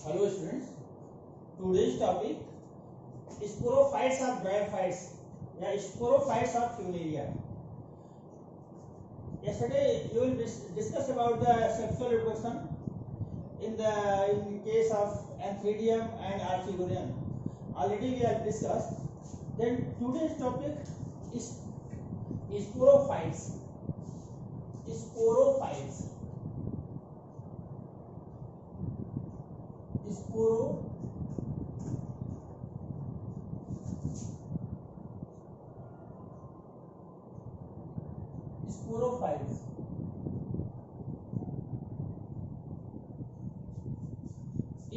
Hello students, today's topic sporophytes of bryophytes या sporophytes of Funaria. Yesterday you will discuss about the sexual reproduction in case of Antheridium and Archegonium. Already we have discussed. Then today's topic is sporophytes. Sporophytes. Sporophytes.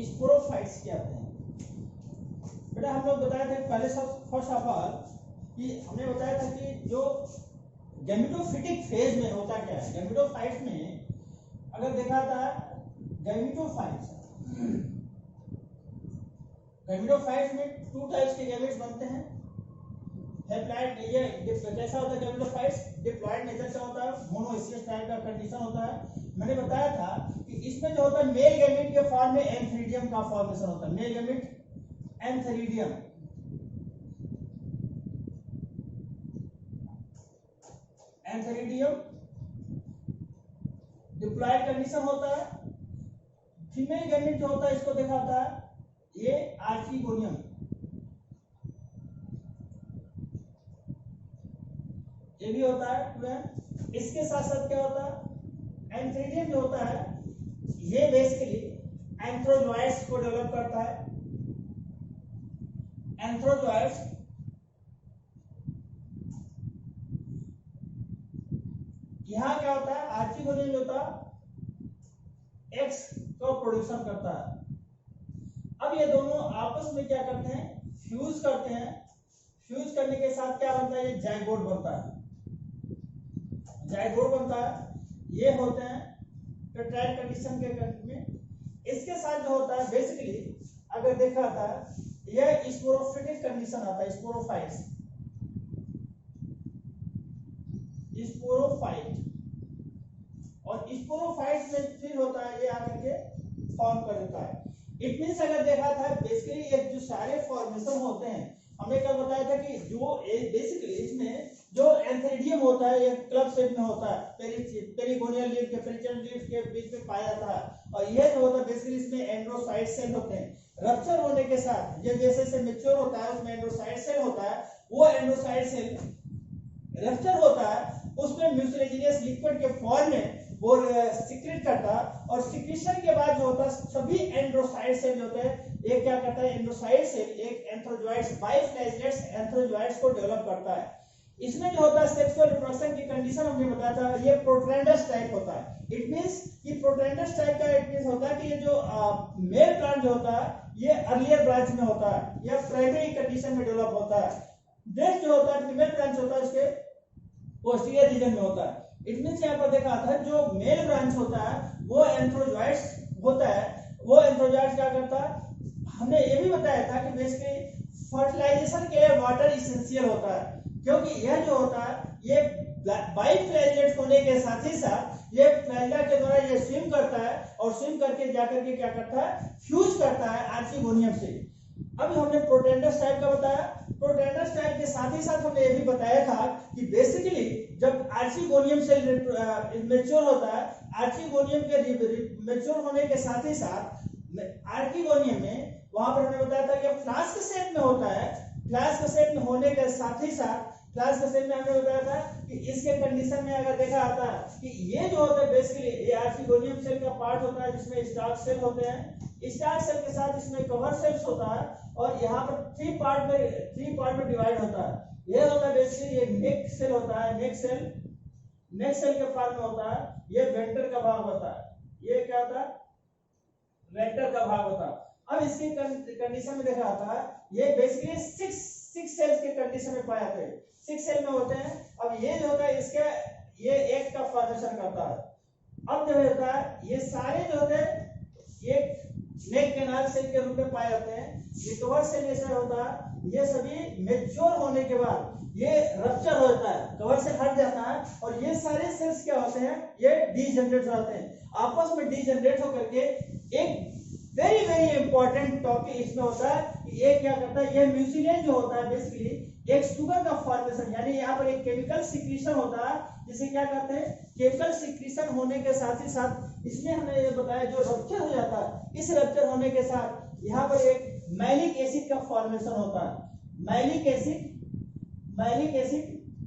Sporophytes क्या होते हैं बेटा? हम लोग बताया था पहले फर्स्ट ऑफ ऑल कि हमने बताया था कि जो गैमेटोफिटिक फेज में होता क्या है। गैमेटोफाइट्स में अगर देखा था गैमेटोफाइट्स में टू टाइप्स के गैमेट्स बनते हैं। हैप्लॉइड, ये कैसा होता है गैमेटोफाइट्स? डिप्लॉइड नेचर का होता है, मोनोइसियस टाइप का कंडीशन होता है। मैंने बताया था कि इसमें जो होता है मेल गैमेट के फॉर्म में एंथेरिडियम का फॉर्मेशन होता है। Male gamete antheridium, diploid condition होता है। फीमेल गैमेट जो होता है इसको दिखाता है ये आर्चिगोनियम, ये भी होता है। इसके साथ साथ क्या होता है, एंथेरिडियम जो होता है ये बेसिकली एंथ्रोजोइड्स को डेवलप करता है। एंथ्रोजोइड्स यहां क्या होता है, आर्चिगोनियम जो होता है एक्स को प्रोड्यूसन करता है। अब ये दोनों आपस में क्या करते हैं, फ्यूज करते हैं। फ्यूज करने के साथ क्या बनता है, ये जाइगोट बनता है। जाइगोट बनता है, ये होते हैं पेट्राइड कंडीशन के में। इसके साथ जो होता है बेसिकली अगर देखा था ये स्पोरोफिटिक कंडीशन आता है। स्पोरोफाइट्स, स्पोरोफाइट, और स्पोरोफाइट्स में फिर होता है ये आकर के फॉर्म कर देता है। इट मींस अगर देखा था बेसिकली ये जो सारे फॉर्मेशन होते हैं, हमने कल बताया था कि जो बेसिकली इसमें जो एंथेरिडियम होता है ये क्लब शेप में होता है, पेरिगोनियल लीफ के पेरिचल लीफ के बीच में पाया जाता है। और ये जो होता है बेसिकली इसमें एंड्रोसाइट सेल होते हैं। रप्चर होने के साथ जब जैसे जैसे मैच्योर होता है उसमें एंड्रोसाइट सेल होता है। वो एंड्रोसाइट सेल रप्चर होता है, उसमें म्यूसिलेजिनियस लिक्विड के फॉर्म में वो सिक्रेट करता है। और सिक्रेशन के बाद जो होता है सभी एंड्रोसाइट सेल होते हैं, ये क्या करता है, एंड्रोसाइट सेल एक एंथ्रोजोइड्स बाइफ्लैजेलेट्स एंथ्रोजोइड्स को डेवलप करता है। इसमें जो होता है सेक्सुअल रिप्रोडक्शन की कंडीशन हमने बताया था ये प्रोट्रेंडस टाइप होता है। इट मींस कि प्रोट्रेंडस टाइप का इट मींस होता है कि ये जो मेल प्लांट जो होता है ये अर्लियर ब्रांच में होता है, या प्राइमरी कंडीशन में डेवलप होता है। नेक्स्ट जो होता है फीमेल ब्रांच होता है उसके पोस्टीरियर रीजन में होता है। इट मींस यहाँ पर देखा था जो मेल ब्रांच होता है वो एंथ्रोजोइड्स होता है। वो एंथ्रोजोइड्स क्या करता है, हमने ये भी बताया था कि बेसिकली फर्टिलाइजेशन के लिए वाटर इसेंशियल होता है, क्योंकि यह जो होता है ये बाइफ्लैजेलेट होने के साथ ही साथ ये फ्लैजिला के द्वारा ये स्विम करता है, और स्विम करके जाकर के क्या करता है, फ्यूज करता है आर्चिगोनियम से। अभी हमने प्रोटेंडस टाइप का बताया। प्रोटेंडस टाइप के साथ ही साथ हमने ये भी बताया था कि बेसिकली जब आर्चिगोनियम से मैच्योर होता है, आर्चिगोनियम के मैच्योर होने के साथ ही साथ आर्चिगोनियम में वहां पर हमने बताया था कि फ्लास्क शेप में होता है। फ्लास्क शेप में होने के साथ ही साथ फ्लास्क शेप में हमने बताया था कि इसके कंडीशन में अगर देखा आता है कि ये जो होता है बेसिकली ये आर्चिगोनियम सेल का पार्ट होता है जिसमें स्टार्च सेल होते हैं। स्टार्च सेल के साथ इसमें कवर सेल्स होता है, और यहाँ पर थ्री पार्ट में डिवाइड होता है। ये होता है बेसिकली ये नेक सेल होता है। नेक सेल के फॉर्म में होता है। ये वेंटर का भाग होता है। ये क्या होता है, वेंटर का भाग होता है। अब इसकी कंडीशन में देखा आता है ये बेसिकली सिक्स सेल्स के कंडीशन में पाए जाते हैं। 6 सेल में होते हैं। अब ये जो होता है इसका ये एक का फॉर्मेशन करता है। अब जो होता है ये सारे जो होते हैं एक नेक कैनाल सेल के रूप में पाए जाते हैं। ये कवर सेल जैसा होता है, ये सभी मैच्योर होने के बाद ये रप्चर होता है, कवर सेल हट जाता है, और ये सारे सेल्स क्या होते हैं, ये डीजनरेट होते हैं, आपस में डीजनरेट होकर के एक वेरी वेरी इंपॉर्टेंट टॉपिक इसमें होता है कि ये क्या करता है, ये म्यूसिलेज जो होता है बेसिकली एक शुगर का फॉर्मेशन, यानी यहाँ पर एक केमिकल सिक्रीशन होता है जिसे क्या कहते हैं, केमिकल सिक्रीशन होने के साथ ही साथ इसमें हमने ये बताया जो रप्चर हो जाता है, इस रप्चर होने के साथ यहाँ पर एक मैलिक एसिड का फॉर्मेशन होता है। Malic acid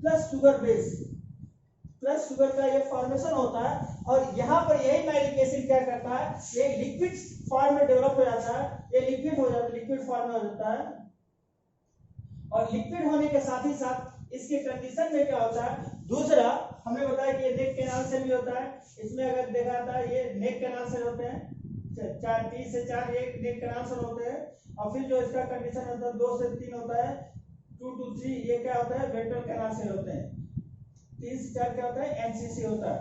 plus sugar base plus sugar का ये फॉर्मेशन होता है, और यहाँ पर यही मैलिक एसिड क्या करता है, ये लिक्विड फॉर्म में डेवलप हो जाता है, ये लिक्विड हो जाता है, लिक्विड फॉर्म में हो जाता है, और लिक्विड होने के साथ ही साथ इसके कंडीशन में क्या होता है, दूसरा हमने बताया कि ये नेक कैनाल सेल भी होता है, इसमें अगर देखा था ये नेक कैनाल सेल होते हैं, 3 से 4 ये नेक कैनाल सेल होते हैं, और फिर जो इसका कंडीशन होता है 2 से 3 होता है, 2 to 3 ये क्या होता है, वेंट्रल कैनाल सेल होते हैं, 3 से 4 क्या होता है, एनसीसी होता है।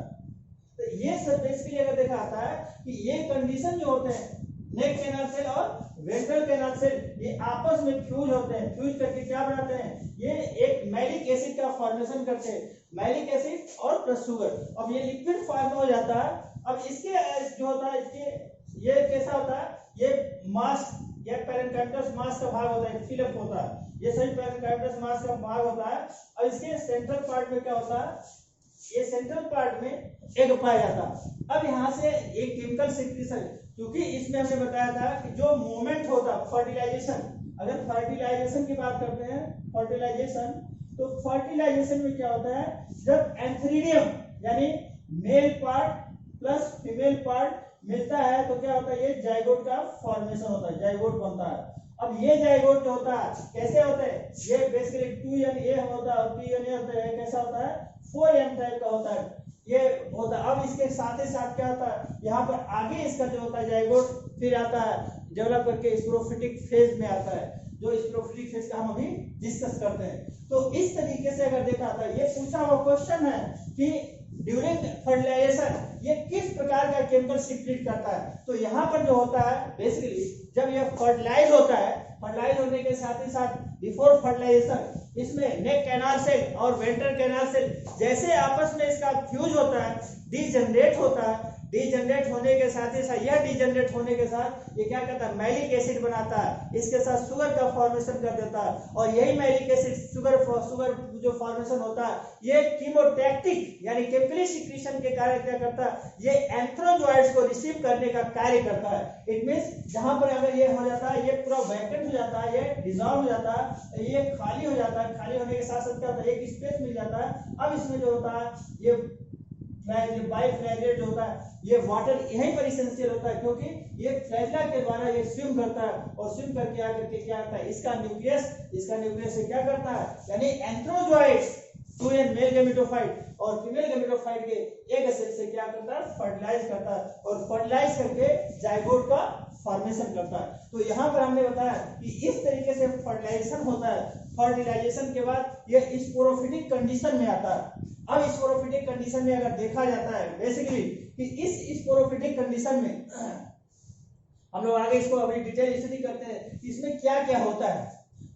तो ये सब बेसिकली अगर देखा आता है कि ये कंडीशन जो होते हैं नेक कैनाल सेल और वेंट्रल कैनाल सेल ये आपस में फ्यूज होते हैं, फ्यूज करके क्या बनाते हैं, ये एक मैलिक एसिड का फॉर्मेशन करते हैं, मैलिक एसिड और प्लस शुगर। अब ये लिक्विड फॉर्म में हो जाता है, अब इसके जो होता है इसके ये कैसा होता है, ये मास या पैरेन्काइमस मास का भाग होता है, फिलअप होता है, ये सभी पैरेन्काइमस मास का भाग होता है, और इसके सेंट्रल पार्ट में क्या होता है, ये सेंट्रल पार्ट में एग पाया जाता है। अब यहाँ से एक केमिकल सिक्रीशन, क्योंकि इसमें हमने बताया था कि जो मूवमेंट होता है फर्टिलाइजेशन, अगर फर्टिलाइजेशन की बात करते हैं फर्टिलाइजेशन, तो फर्टिलाइजेशन में क्या होता है, जब एंथ्रीडियम यानी male part plus female part मिलता है तो क्या होता है, ये जाइगोट का फॉर्मेशन होता है, जाइगोट बनता है। अब ये जाइगोट जो होता है कैसे होता है, ये बेसिकली 2NA होता है और 3NA होता है, कैसा होता है 4N टाइप का होता है, ये होता है। अब इसके साथ ही साथ क्या होता है, यहाँ पर आगे इसका जो होता है जाइगोट फिर आता है डेवलप करके स्पोरोफिटिक फेज में आता है, जो स्पोरोफिटिक फेज का हम अभी डिस्कस करते हैं। तो इस तरीके से अगर देखा था, ये पूछा हुआ क्वेश्चन है कि ड्यूरिंग फर्टिलाइजेशन ये किस प्रकार का केमिकल सीक्रेट करता है। तो यहाँ पर जो होता है बेसिकली जब ये फर्टिलाइज होता है, फर्टिलाइज होने के साथ ही साथ बिफोर फर्टिलाइजेशन इसमें नेक कैनाल सेल और वेंट्रल कैनाल सेल जैसे आपस में इसका फ्यूज होता है, डीजनरेट होता है, डीजनरेट होने के साथ ही साथ यह डीजनरेट होने के साथ ये क्या करता है, मैलिक एसिड बनाता है, इसके साथ शुगर का फॉर्मेशन कर देता है, और यही मैलिक एसिड शुगर जो फॉर्मेशन होता है ये कीमोटैक्टिक यानी केमिकली सिक्रीशन के कार्य क्या करता है, ये एंथ्रोजॉइड्स को रिसीव करने का कार्य करता है। इट मींस जहां पर अगर ये हो जाता है, ये पूरा वैकेंट हो जाता है, ये डिसॉल्व हो जाता है, ये खाली हो जाता है, खाली होने के साथ साथ क्या होता है, एक स्पेस मिल जाता है। अब इसमें जो होता है ये बाइफ्लैगेलेट होता है, ये वाटर यहीं पर इसेंशियल होता है, क्योंकि ये फ्लैगेला के द्वारा ये स्विम करता है, और स्विम करके आकर के क्या करता है, इसका न्यूक्लियस से क्या करता है, यानी एंथ्रोजॉइड्स 2N मेल गैमेटोफाइट और फीमेल गैमेटोफाइट के एग सेल से क्या करता है, फर्टिलाइज करता है, और फर्टिलाइज करके जाइगोट का फॉर्मेशन करता है। तो यहाँ पर हमने बताया कि इस तरीके से फर्टिलाइजेशन होता है। फर्टिलाइजेशन के बाद ये स्पोरोफिटिक कंडीशन में आता है। अब स्पोरोफिटिक कंडीशन में अगर देखा जाता है बेसिकली कि इस स्पोरोफिटिक कंडीशन में हम लोग आगे इसको अभी डिटेल स्टडी करते हैं कि इसमें क्या क्या होता है।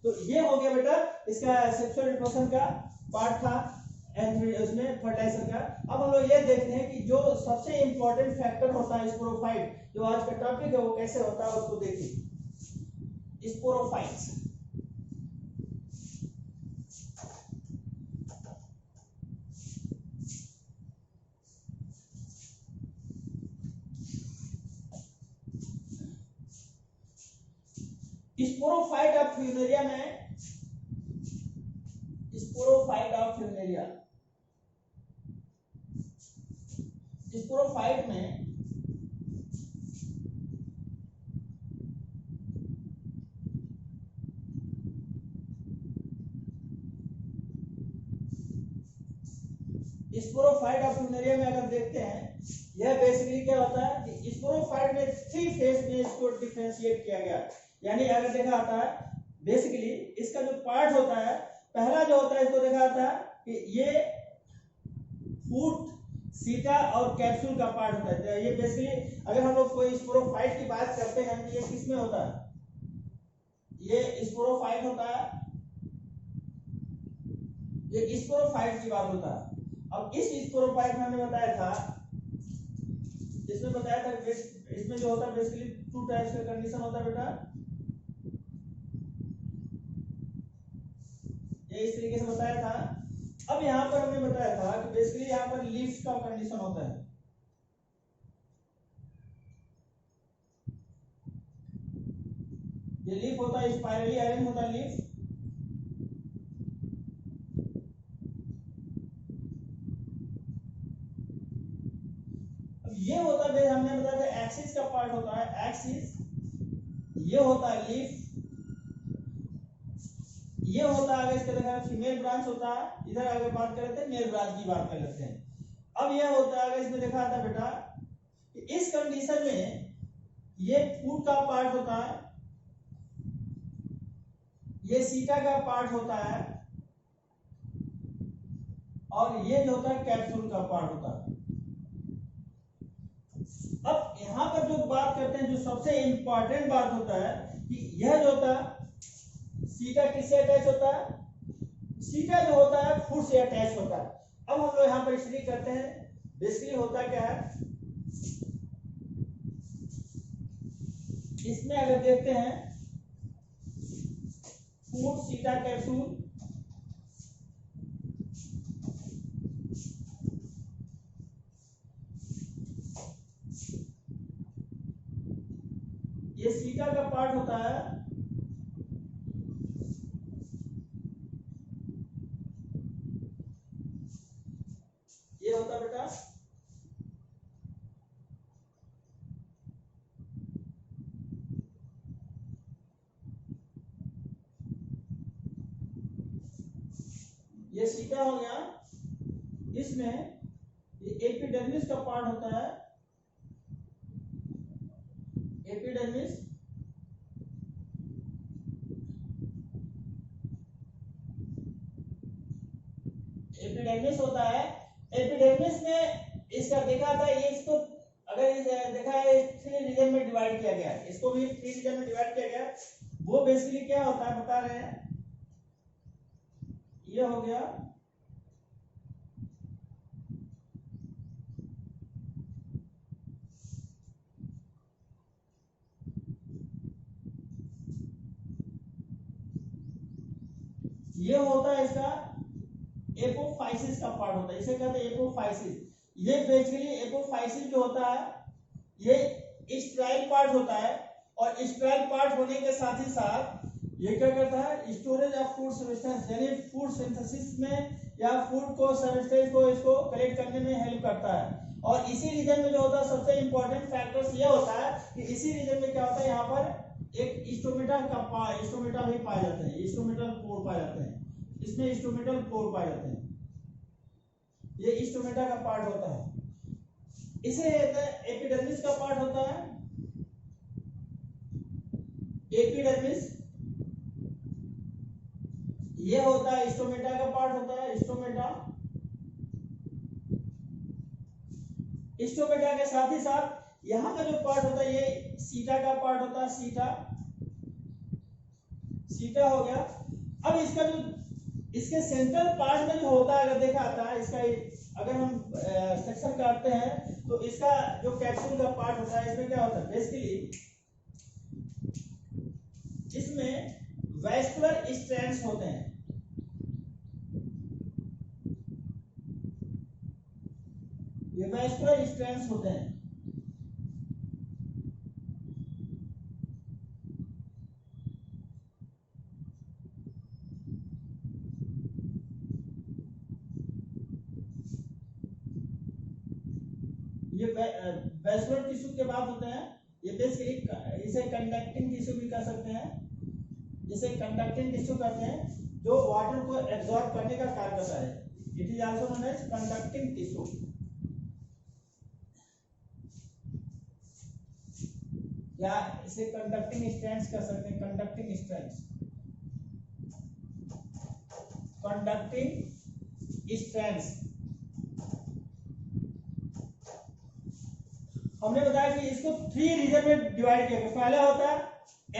तो ये हो गया बेटा इसका सेक्सुअल रिप्रोडक्शन का पार्ट था उसमें फर्टिलाइजेशन का। अब हम लोग ये देखते हैं कि जो सबसे इंपॉर्टेंट फैक्टर होता है स्पोरोफाइट, जो आज का टॉपिक है वो कैसे होता है उसको देखिए। स्पोरोफाइट्स स्पोरोफाइट ऑफ फ्यूनेरिया में, स्पोरोफाइट ऑफ फ्यूनेरिया, स्पोरोफाइट में स्पोरोफाइट ऑफ फ्यूनेरिया में अगर देखते हैं, यह बेसिकली क्या होता है कि स्पोरोफाइट में 3 फेज में इसको डिफरेंशिएट किया गया। यानी अगर देखा आता है बेसिकली इसका जो पार्ट होता है, पहला जो होता है इसको देखा आता है कि ये फूट, सीटा और कैप्सूल का पार्ट होता है। ये बेसिकली अगर हम लोग कोई स्पोरोफाइट की बात करते हैं तो ये किसमें होता है, ये स्पोरोफाइट होता है, ये स्पोरोफाइट की बात होता है। अब इस स्पोरोफाइट में हमने बताया था, इसमें बताया था इसमें जो होता है बेसिकली टू टाइप्स का कंडीशन होता है बेटा, ये इस तरीके से बताया था। अब यहाँ पर हमने बताया था कि बेसिकली यहाँ पर लीफ का कंडीशन होता है। ये लीफ होता है, स्पाइरली अरेंज होता है लीफ। ये होता है, हमने बताया था एक्सिस का पार्ट होता है, एक्सिस। ये होता है लीफ। ये होता है, अगर इसके देखा फीमेल ब्रांच होता है। इधर अगर बात कर लेते हैं मेल ब्रांच की बात कर लेते हैं। अब ये होता है, अगर इसमें देखा था बेटा, इस कंडीशन में ये फूड का पार्ट होता है, ये सीटा का पार्ट होता है, और ये जो होता है कैप्सूल का पार्ट होता है। अब यहां पर जो बात करते हैं, जो सबसे इंपॉर्टेंट बात होता है कि यह जो होता है सीटा किससे अटैच होता है, सीटा जो होता है फूड से अटैच होता है। अब हम लोग यहां पर स्टडी करते हैं बेसिकली होता क्या है। इसमें अगर देखते हैं फूड सीटा कैप्सूल, ये सीटा का पार्ट होता है, ये होता है बेटा ये सीटा हो गया। इसमें ये एपिडर्मिस का पार्ट होता है, एपिडर्मिस। एपिडर्मिस होता है। एपिडर्मिस में इसका देखा था, ये इसको अगर देखा है 3 रीजन में डिवाइड किया गया है, इसको भी 3 रीजन में डिवाइड किया गया। वो बेसिकली क्या होता है बता रहे हैं, ये हो गया ये होता है इसका एपोफाइसिस का पार्ट होता है, इसे कहते हैं एपोफाइसिस। ये बेसिकली एपोफाइसिस जो होता है ये स्ट्राइल पार्ट होता है, और स्ट्राइल पार्ट होने के साथ ही साथ ये क्या करता है, स्टोरेज ऑफ फूड सब्सटेंस, यानी फूड सिंथेसिस में या फूड को सब्सटेंस को इसको कलेक्ट करने में हेल्प करता है। और इसी रीजन में जो होता है सबसे इंपॉर्टेंट फैक्टर्स ये होता है कि इसी रीजन में क्या होता है, यहाँ पर एक स्टोमेटा भी पाए जाते हैं, स्टोमेटल पोर पाए जाते हैं, इसमें स्टोमेटल पोर पाए जाते हैं, ये स्टोमेटा का पार्ट होता है। इसे एपिडर्मिस का पार्ट होता है, एपिडर्मिस। ये होता है स्टोमेटा का पार्ट होता है, स्टोमेटा। स्टोमेटा के साथ ही साथ यहां का जो पार्ट होता है ये सीटा का पार्ट होता है, सीटा। सीटा हो गया। अब इसका जो इसके सेंट्रल पार्ट में जो होता है, अगर देखा आता है इसका, अगर हम सेक्शन काटते हैं तो इसका जो कैप्सूल का पार्ट होता है, इसमें क्या होता है बेसिकली, इसमें वैस्कुलर स्ट्रैंड्स होते हैं। ये वैस्कुलर स्ट्रैंड्स होते हैं। ये वैस्कुलर टिश्यू के बाद होते हैं, ये बेसिकली इसे कंडक्टिंग टिश्यू भी कह सकते हैं, जिसे कंडक्टिंग टिश्यू कहते हैं, जो वाटर को एब्जॉर्ब करने का कार्य करता है। It is also known as conducting tissue, या इसे कंडक्टिंग स्ट्रैंड्स कह सकते हैं, कंडक्टिंग स्ट्रैंड्स, कंडक्टिंग स्ट्रैंड्स। हमने बताया कि इसको 3 रीजन में डिवाइड किया गया। पहला होता है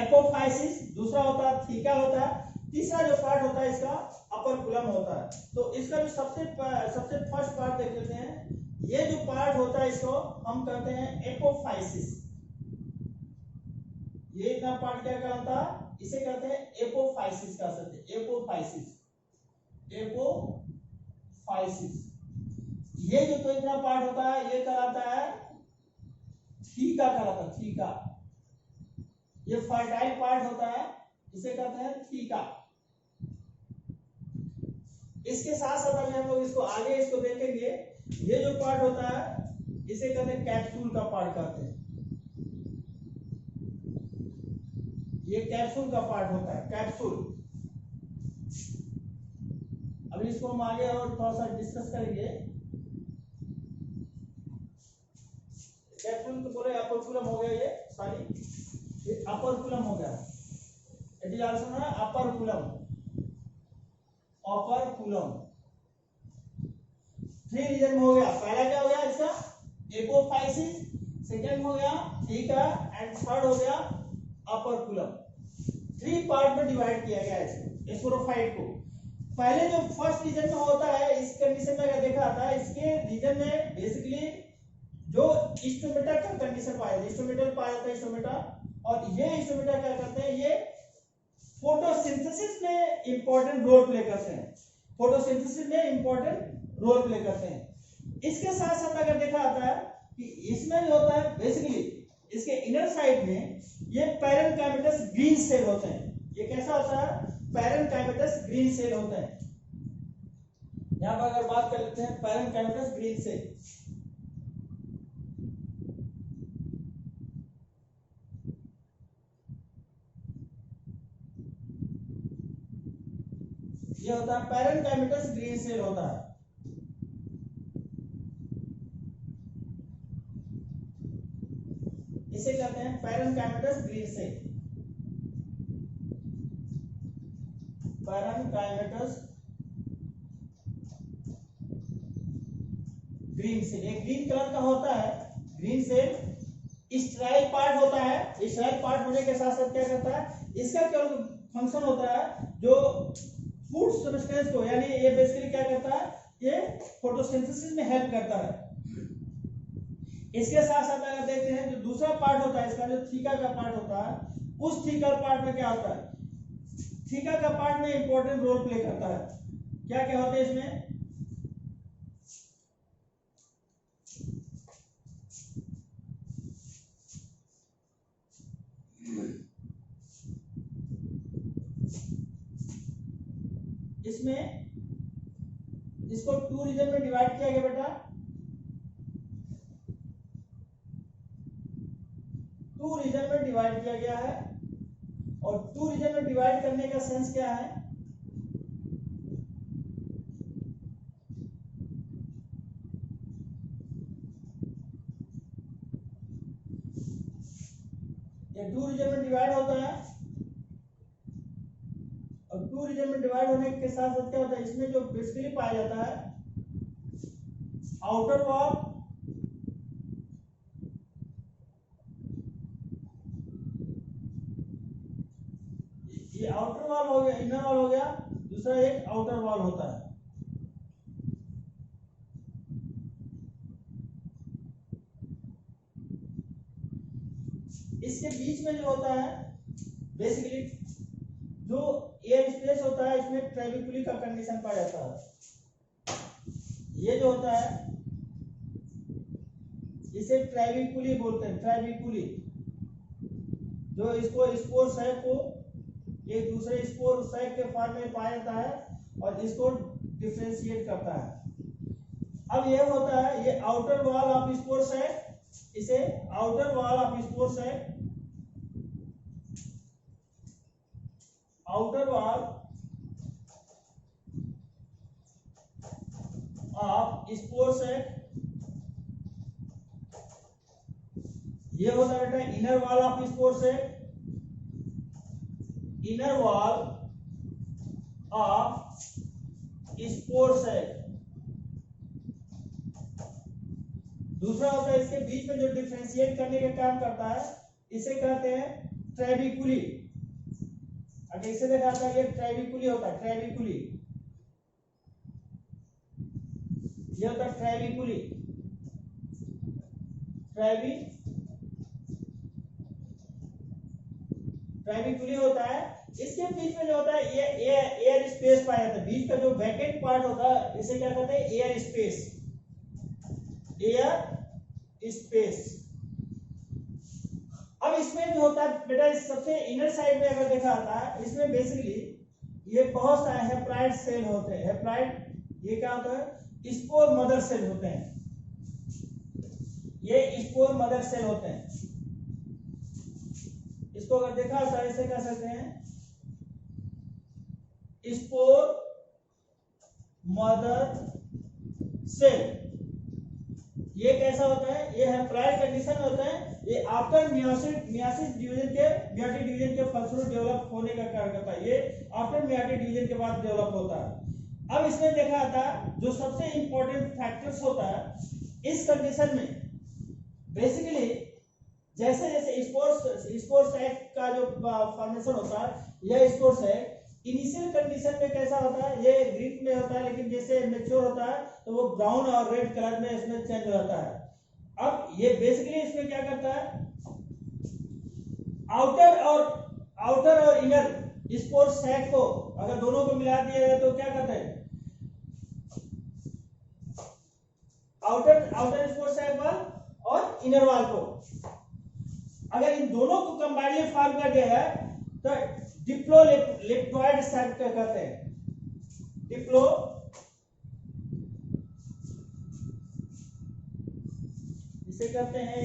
एपोफाइसिस, दूसरा होता है थीका होता है, तीसरा जो पार्ट होता है इसका अपरकुलम होता है। तो इसका जो सबसे फर्स्ट पार्ट देख लेते हैं। ये जो पार्ट होता है इसको हम कहते हैं एपोफाइसिस। ये इतना पार्ट क्या कहलाता है, इसे कहते हैं एपोफाइसिस कह सकते हैं, एपोफाइसिस, एपोफाइसिस। ये जो तो इतना पार्ट होता है ये कहलाता है थीका कहलाता है, थीका। ये फर्टाइल पार्ट होता है, इसे कहते हैं थीका। इसके साथ साथ अभी हम लोग इसको आगे इसको देखेंगे, ये जो पार्ट होता है इसे कहते हैं कैप्सूल का पार्ट कहते हैं, ये कैप्सूल का पार्ट होता है, कैप्सूल। अभी इसको हम आगे और थोड़ा सा डिस्कस करेंगे। कैप्सूल तो बोले अपर हो गया, ये सॉरी ये अपर हो गया, it is also known upper column, upper column. 3 region हो गया, पहला क्या हो गया इसका एपोफाइसिस, सेकंड हो गया थीका एंड थर्ड हो गया अपर कूलम। 3 पार्ट में डिवाइड किया गया है स्पोरोफाइट को। पहले जो फर्स्ट रीजन में होता है, इस कंडीशन में देखा था, इसके रीजन में बेसिकली जो स्टोमेटा का कंडीशन पाया जाता है, स्टोमेटल पाया जाता है, स्टोमेटा। और ये स्टोमेटा क्या करते हैं, ये फोटोसिंथेसिस में इंपॉर्टेंट रोल प्ले करते हैं, फोटोसिंथेसिस में इंपॉर्टेंट रोल प्ले करते हैं। इसके साथ साथ अगर देखा जाता है कि इसमें जो होता है बेसिकली इसके इनर साइड में ये पैरेनकाइमेटस ग्रीन सेल होते हैं। ये कैसा होता है, पैरेनकाइमेटस ग्रीन सेल होते हैं। यहां पर अगर बात कर लेते हैं पैरेनकाइमेटस ग्रीन सेल, ये होता है पैरेनकाइमेटस ग्रीन सेल होता है। इसे कहते हैं parenchymatous green cell, parenchymatous green cell. एक ग्रीन कलर का होता है ग्रीन सेल, स्टेराइल पार्ट होता है। स्टेराइल पार्ट होने के साथ साथ क्या करता है, इसका केवल फंक्शन होता है जो फूड सब्सटेंस को, यानी ये बेसिकली क्या करता है, ये फोटोसिंथेसिस में हेल्प करता है। इसके साथ साथ अगर देखते हैं जो दूसरा पार्ट होता है इसका, जो थीका का पार्ट होता है, उस थीका पार्ट में क्या होता है, थीका का पार्ट में इंपॉर्टेंट रोल प्ले करता है। क्या क्या होता है इसमें, इसमें इसको 2 रीजन में डिवाइड किया गया बेटा, 2 रीजन में डिवाइड किया गया है। और 2 रीजन में डिवाइड करने का सेंस क्या है, ये 2 रीजन में डिवाइड होता है। और 2 रीजन में डिवाइड होने के साथ साथ क्या होता है, इसमें जो बेसिकली पाया जाता है आउटर वॉल, ये आउटर वॉल हो गया, इनर वॉल हो गया, दूसरा एक आउटर वॉल होता है। इसके बीच में जो होता है बेसिकली जो एयर स्पेस होता है, इसमें ट्रेबिकुली का कंडीशन पाया जाता है। ये जो होता है इसे ट्रेबिकुली बोलते हैं, ट्रेबिकुली, जो इसको स्पोर सैक को एक दूसरे स्पोर सैक के फॉर्म में पाया जाता है और इसको डिफरेंशिएट करता है। अब ये होता है, ये outer wall of spore sac, इसे outer wall of spore sac, outer wall of spore sac, ये होता है बेटा inner wall of spore sac, inner wall of spore sac. दूसरा होता है इसके बीच में जो डिफरेंशिएट करने का काम करता है, इसे कहते हैं ट्रेबिकुली। अगर इसे देखा जाता है, ये ट्रेबिकुली होता है, ट्रेबिकुली, ये होता है ट्रेबिकुली, ट्रेबी ट्राइबिक्यूली होता है। इसके बीच में जो होता है ये एयर स्पेस पाया जाता है, बीच का जो वैकेंट पार्ट होता है इसे क्या कहते हैं, एयर स्पेस, एयर स्पेस। अब इसमें जो होता है बेटा, इस सबसे इनर साइड में अगर देखा जाता है, इसमें बेसिकली ये बहुत सारे हेप्लॉइड सेल होते हैं। हेप्लॉइड ये क्या होता है, स्पोर मदर सेल होते हैं, ये स्पोर मदर सेल होते हैं। इसको अगर देखा जाता है इसे कह सकते हैं स्पोर मदर सेल। ये कैसा होता है, ये हेप्लॉइड कंडीशन होता है, ये आफ्टर मियोसिस डिवीजन के मियोटिक डिवीजन के फलस्वरूप डेवलप होने का कार्य करता है। ये आफ्टर मियोटिक डिवीजन के बाद डेवलप होता है। अब इसमें देखा जाता है जो सबसे इंपॉर्टेंट फैक्टर्स होता है इस कंडीशन में, बेसिकली जैसे जैसे स्पोर सैक का जो फॉर्मेशन होता है, यह स्पोर सैक इनिशियल कंडीशन में कैसा होता है, ये ग्रीन में होता है, लेकिन जैसे मैच्योर होता है तो वो ब्राउन और रेड कलर में इसमें चेंज हो जाता है। अब ये बेसिकली इसमें क्या करता है, आउटर और इनर स्पोर सैक को अगर दोनों को मिला दिया जाए तो क्या करता है, आउटर स्पोर सैक वाल और इनर वाल को अगर इन दोनों को कंबाइनली फॉर्म कर दिया जाए तो डिप्लोलेप्टोइड सैक कहते हैं। डिप्लो इसे कहते हैं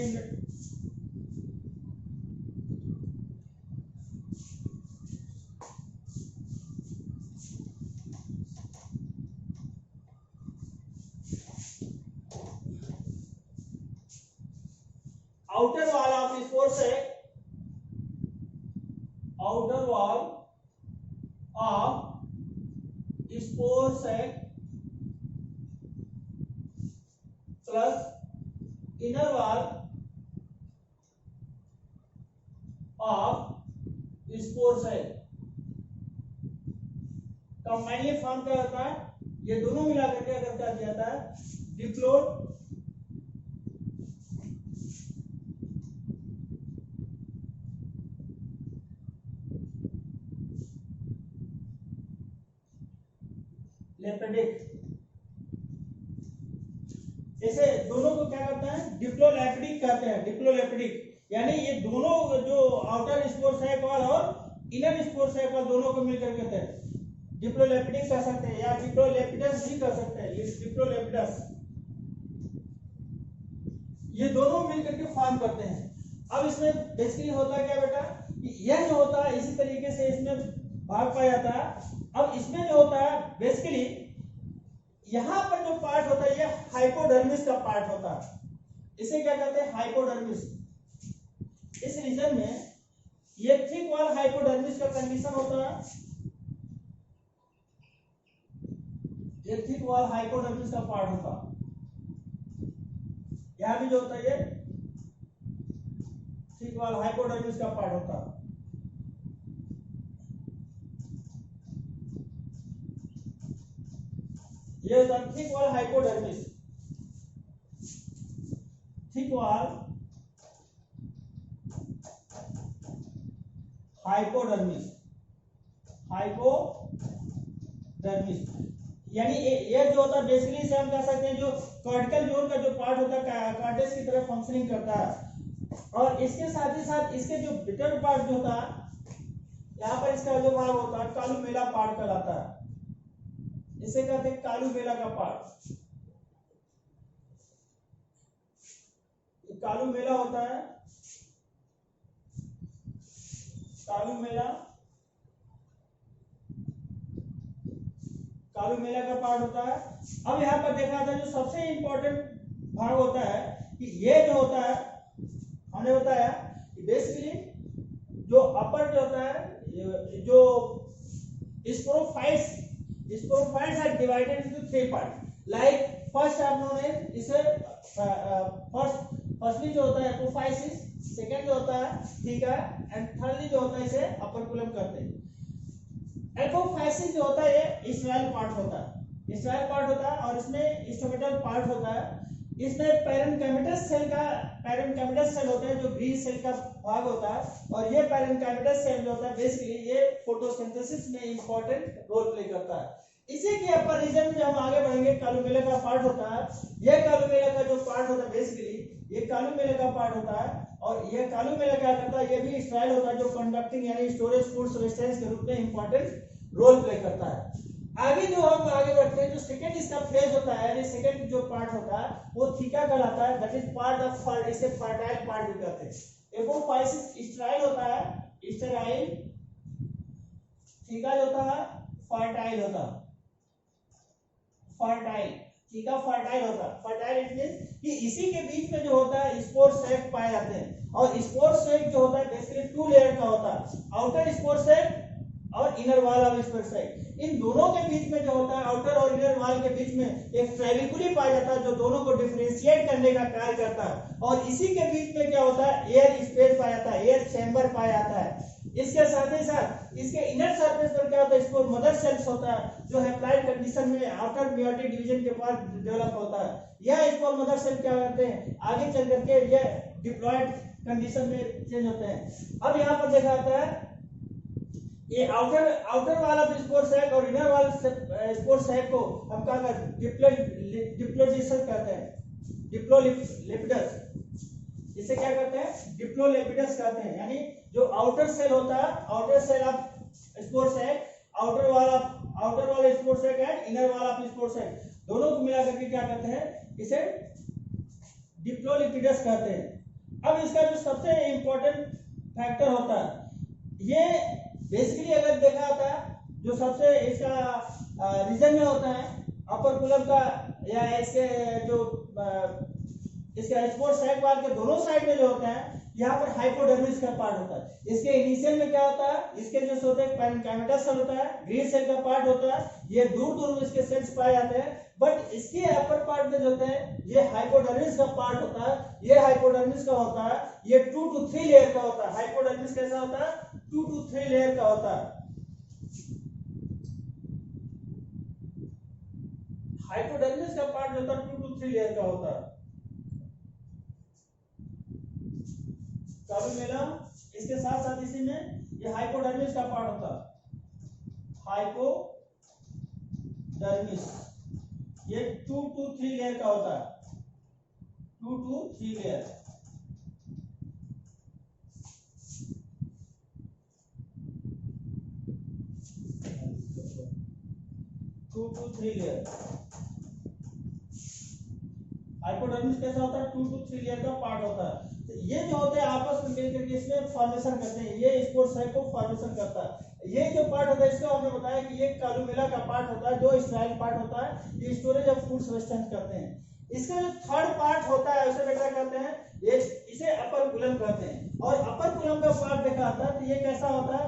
outer wall of spore sac, outer wall of spore sac plus inner wall of spore sac combinely form क्या होता है, ये दोनों मिलाकर के अगर क्या दिया जाता है डिप्लोड लेपिडिक, जैसे दोनों को क्या करते हैं डिप्लोलेपिडिक कहते हैं। डिप्लोलेपिडिक यानी ये दोनों जो आउटर स्पोर सैक वाल और इनर स्पोर सैक वाल दोनों को मिलकर कहते हैं डिप्लोलेपिडिक कह सकते हैं, या डिप्लोलेपिडस भी कह सकते हैं। ये डिप्लोलेपिडस ये दोनों मिलकर के फॉर्म करते हैं। अब इसमें बेसिकली होता क्या बेटा, यह जो होता है इसी तरीके से इसमें भाग पाया जाता है। अब इसमें जो होता है बेसिकली यहां पर जो पार्ट होता है ये हाइपोडर्मिस का पार्ट होता है, इसे क्या कहते हैं हाइपोडर्मिस। इस रीजन में ये थिक वॉल हाइपोडर्मिस का कंडीशन होता है, ये थिक वॉल हाइपोडर्मिस का पार्ट होता है। यहां भी जो होता है ये थिक वॉल हाइपोडर्मिस का पार्ट होता है। ये होता है thick wall hypodermis, thick wall hypodermis, hypodermis यानी ये जो होता है बेसिकली इसे हम कह सकते हैं जो कॉर्टिकल जोन का जो पार्ट होता है कार्टेज की तरह फंक्शनिंग करता है। और इसके साथ ही साथ इसके जो बिटर पार्ट जो होता है, यहाँ पर इसका जो भाग होता है कालुमेला पार्ट कहलाता है, इसे कहते हैं कालुमेला का पार्ट। कालुमेला होता है, कालुमेला का पार्ट होता है। अब यहाँ पर देखा जाता है जो सबसे इंपॉर्टेंट भाग होता है कि ये जो होता है हमने बताया कि बेसिकली जो अपर जो होता है जो sporophytes are divided into 3 part. Like first आप लोगों ने इसे फर्स्टली जो होता है एपोफाइसिस, सेकंड जो होता है ठीक है, एंड थर्डली जो होता है इसे अपर कहते हैं। एपोफाइसिस जो होता है ये स्ट्राइल पार्ट होता है, स्ट्राइल पार्ट होता है और इसमें स्टोमेटल पार्ट होता है। इसमें पैरेन्काइमेटस सेल का पैरेन्काइमस सेल होते हैं जो ग्रीन सेल का भाग होता है, और ये पैरेन्काइमस सेल जो होता है बेसिकली ये फोटोसिंथेसिस में इंपॉर्टेंट रोल प्ले करता है। इसी के अपर रीजन में हम आगे बढ़ेंगे, कॉलुमेला का पार्ट होता है। ये कॉलुमेला का जो पार्ट होता है बेसिकली ये कॉलुमेला का पार्ट होता है, और ये कॉलुमेला क्या करता है, ये भी स्ट्राइल होता है जो कंडक्टिंग यानी स्टोरेज फूड सब्सटेंस के रूप में इंपॉर्टेंट रोल प्ले करता है। आगे जो हम आगे बढ़ते हैं, जो सेकंड इसका फेज होता है यानी सेकंड जो पार्ट होता है वो थीका कहलाता है, दैट इज पार्ट ऑफ इसे फर्टाइल पार्ट भी कहते हैं। एपोफाइसिस स्ट्राइल होता है, स्टेराइल, थीका जो होता है फर्टाइल होता है, फर्टाइल, थीका फर्टाइल होता है। फर्टाइल इट मींस कि इसी के बीच में जो होता है स्पोर सैक पाए जाते हैं, और स्पोर सैक जो होता है बेसिकली टू लेयर का होता है, आउटर स्पोर सैक और inner wall of spore sac. इन दोनों के बीच में जो होता है आउटर और इनर वॉल के बीच में एक ट्रेबिकुली पाया जाता है जो दोनों को डिफरेंशिएट करने का कार्य करता है, और इसी के बीच में क्या होता है एयर स्पेस पाया जाता है, एयर चैम्बर पाया जाता है। इसके साथ ही साथ इसके इनर सरफेस पर क्या होता है, इसको मदर सेल्स होता है जो हैप्लॉइड कंडीशन में आफ्टर मेयोटिक डिवीजन के बाद डेवलप होता है। यह इसको मदर सेल क्या करते हैं आगे चल करके ये डिप्लॉयड कंडीशन में चेंज होते हैं। अब यहाँ पर देखा जाता है ये आउटर वाला स्पोर सैक और इनर वाला स्पोर सैक को हम क्या कहते हैं डिप्लोजिशन कहते हैं, डिप्लोलिपिडस, इसे क्या कहते हैं डिप्लोलिपिडस कहते हैं। यानी जो आउटर सेल होता है, outer cell of spore sac, outer वाला स्पोर सैक एंड इनर वाला स्पोर सैक दोनों को मिला करके क्या कहते हैं इसे डिप्लोलिपिडस कहते हैं। अब इसका जो सबसे इंपॉर्टेंट फैक्टर होता है ये बेसिकली अगर देखा जाता है जो सबसे इसका रीजन में होता है अपर कुलम का या इसके जो इसके स्पोर सैक वाल के दोनों साइड में जो होता है यहाँ पर हाइपोडर्मिस का पार्ट होता है। इसके इनिशियल में क्या होता है, इसके जो होते हैं पैरेन्काइमस सेल होता है, ग्रीन सेल का पार्ट होता है, ये दूर दूर में इसके सेल्स पाए जाते हैं, बट इसके अपर पार्ट में जो होते हैं ये हाइपोडर्मिस का पार्ट होता है। ये हाइपोडर्मिस का होता है, ये 2 to 3 लेयर का होता है। हाइपोडर्मिस कैसा होता है 2 to 3 लेयर का होता है। हाइपोडर्मिस का पार्ट जो होता है 2 to 3 लेयर का होता है। कॉलुमेलम इसके साथ साथ इसी में ये हाइपोडर्मिस का पार्ट होता है, हाइपोडर्मिस ये 2 to 3 लेयर का होता है, 2 to 3 लेयर। हाइपोडर्मिस कैसा होता है 2 to 3 लेयर का पार्ट होता है। तो ये जो होते हैं आपस में मिलकर के इसमें फॉर्मेशन करते हैं, ये स्पोर सैक को फॉर्मेशन करता है। ये जो पार्ट होता है इसको हमने बताया कि ये कॉलुमेला का पार्ट होता है जो स्ट्राइल पार्ट होता है, ये स्टोरेज ऑफ फूड सब्सटेंस करते हैं। इसका जो थर्ड पार्ट होता है उसे बेटा कहते हैं ये इसे अपर कुलम कहते हैं। और अपर कुलम का पार्ट देखा जाता है तो ये कैसा होता है